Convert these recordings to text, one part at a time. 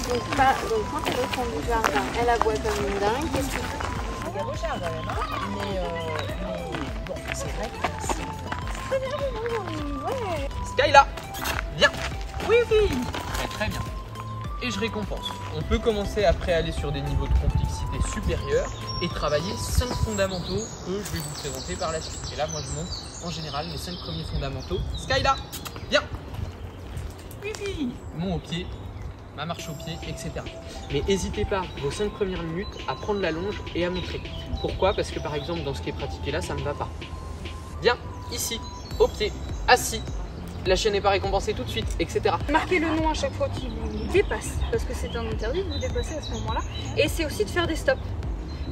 Donc quand elle est au fond du jardin, elle aboie comme une dingue. Qu'est-ce que tu fais? Il y a beau quand même, hein. Mais bon, c'est vrai que c'est très bien, ouais. Skyla, viens. Oui, oui. Très bien. Et je récompense. On peut commencer après aller sur des niveaux de complexité supérieurs et travailler 5 fondamentaux que je vais vous présenter par la suite. Et là, moi, je montre en général les 5 premiers fondamentaux. Skyla, viens. Oui, oui. Mon au pied, ma marche au pied, etc. Mais n'hésitez pas, vos 5 premières minutes, à prendre la longe et à montrer. Pourquoi? Parce que par exemple, dans ce qui est pratiqué là, ça ne me va pas. Viens, ici, au pied, assis. La chaîne n'est pas récompensée tout de suite, etc. Marquez le nom à chaque fois qu'il vous dépasse, parce que c'est un interdit de vous dépasser à ce moment-là. Et c'est aussi de faire des stops.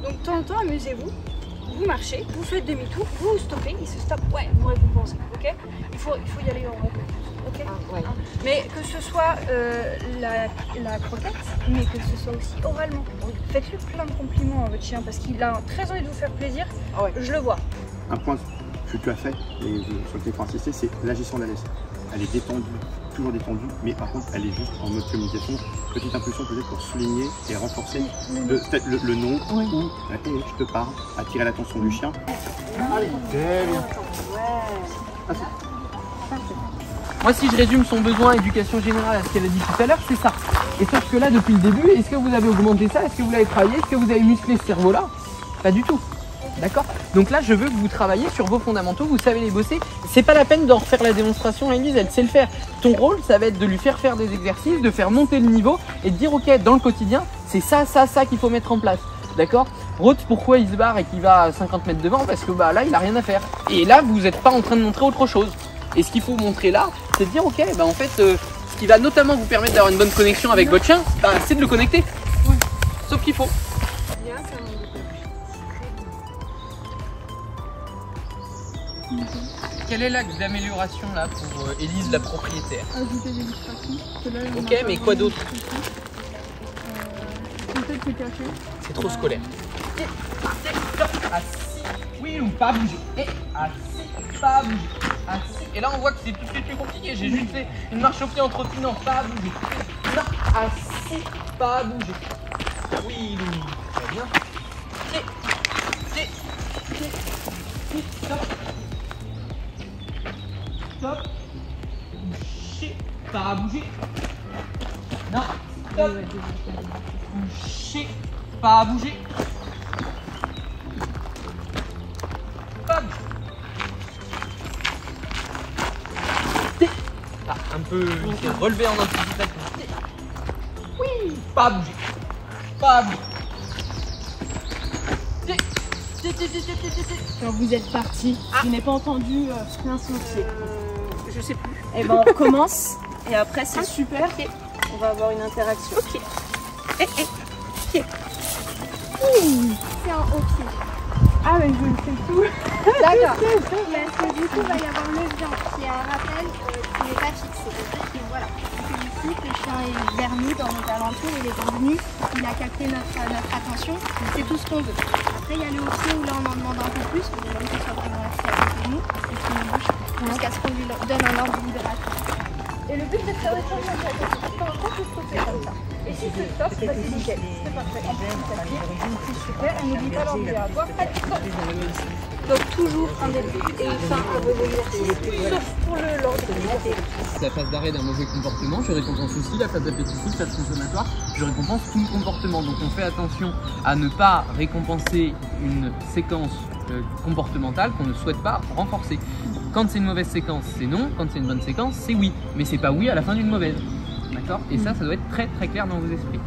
Donc de temps en temps, amusez-vous, vous marchez, vous faites demi-tour, vous stoppez, il se stoppe, ouais, vous récompensez, ok? Il faut y aller en récompense, ok? Ouais. Mais que ce soit la croquette, mais que ce soit aussi oralement. Faites-lui plein de compliments à votre chien, parce qu'il a très envie de vous faire plaisir, je le vois. Un point que tu as fait et sur lequel il faut insister, c'est la gestion de la laisse. Elle est détendue, toujours détendue, mais par contre elle est juste en mode communication. Petite impulsion peut-être pour souligner et renforcer peut-être le nom ou je te parle, attirer l'attention du chien. Allez, très bien. Moi, si je résume son besoin éducation générale à ce qu'elle a dit tout à l'heure, c'est ça. Et sauf que là, depuis le début, est-ce que vous avez augmenté ça? Est-ce que vous l'avez travaillé? Est-ce que vous avez musclé ce cerveau-là? Pas du tout. D'accord? Donc là, je veux que vous travaillez sur vos fondamentaux, vous savez les bosser. C'est pas la peine d'en refaire la démonstration, Elise, elle sait le faire. Ton rôle, ça va être de lui faire faire des exercices, de faire monter le niveau et de dire, ok, dans le quotidien, c'est ça qu'il faut mettre en place. D'accord? Roth, pourquoi il se barre et qu'il va à 50 mètres devant? Parce que bah là, il a rien à faire. Et là, vous n'êtes pas en train de montrer autre chose. Et ce qu'il faut montrer là, c'est de dire, ok, bah en fait, ce qui va notamment vous permettre d'avoir une bonne connexion avec votre chien, bah, c'est de le connecter. Sauf qu'il faut. Quel est l'axe d'amélioration là pour Elise la propriétaire? Ajouter des illustrations. Ok, mais quoi d'autre? Peut-être se cacher. C'est trop scolaire. Assis, oui ou pas bouger. Et assis, pas bouger. Assis. Et là on voit que c'est tout de suite plus compliqué. J'ai juste fait une marche au pied en trottinant, pas bouger. Non, assis, pas bouger. Oui, Louis, très bien. Stop. Stop. Bouger, pas bouger. Non, stop. Bouger, pas bouger. Pas bouger. Ah, un peu relevé en anticipation. Oui, pas bouger. Pas bouger. Quand vous êtes parti, je n'ai pas entendu rien sauter. Je sais plus. Et ben on recommence et après c'est super. On va avoir une interaction. Ok. C'est un ok. Ah mais je le fais tout. D'accord. Parce que du coup, il va y avoir le bien qui est un rappel qui n'est pas fixé. C'est-à-dire que voilà, que ici, le chien est vers nous, dans nos alentours, il est revenu, il a capté notre attention, c'est tout ce qu'on veut. Après, il y a le ok où là, on en demande un peu plus, on demande qu'il soit vraiment assis à côté de nous, et qu'il nous bouge jusqu'à ce qu'on lui donne un ordre libérateur. Et le but, c'est de faire des choses comme ça. Quand on peut stopper comme ça. Et si c'est stop, bah, c'est nickel. C'est parfait. En plus, c'est super. On n'oublie pas l'ordre libératoire. Allez, stop. Donc toujours un début et une fin à vos exercices, sauf pour l'ordre libératoire. La phase d'arrêt d'un mauvais comportement, je récompense aussi la phase d'appétitive, phase consommatoire, je récompense tout le comportement. Donc on fait attention à ne pas récompenser une séquence comportementale qu'on ne souhaite pas renforcer. Quand c'est une mauvaise séquence, c'est non. Quand c'est une bonne séquence, c'est oui. Mais c'est pas oui à la fin d'une mauvaise. D'accord? Et ça doit être très très clair dans vos esprits.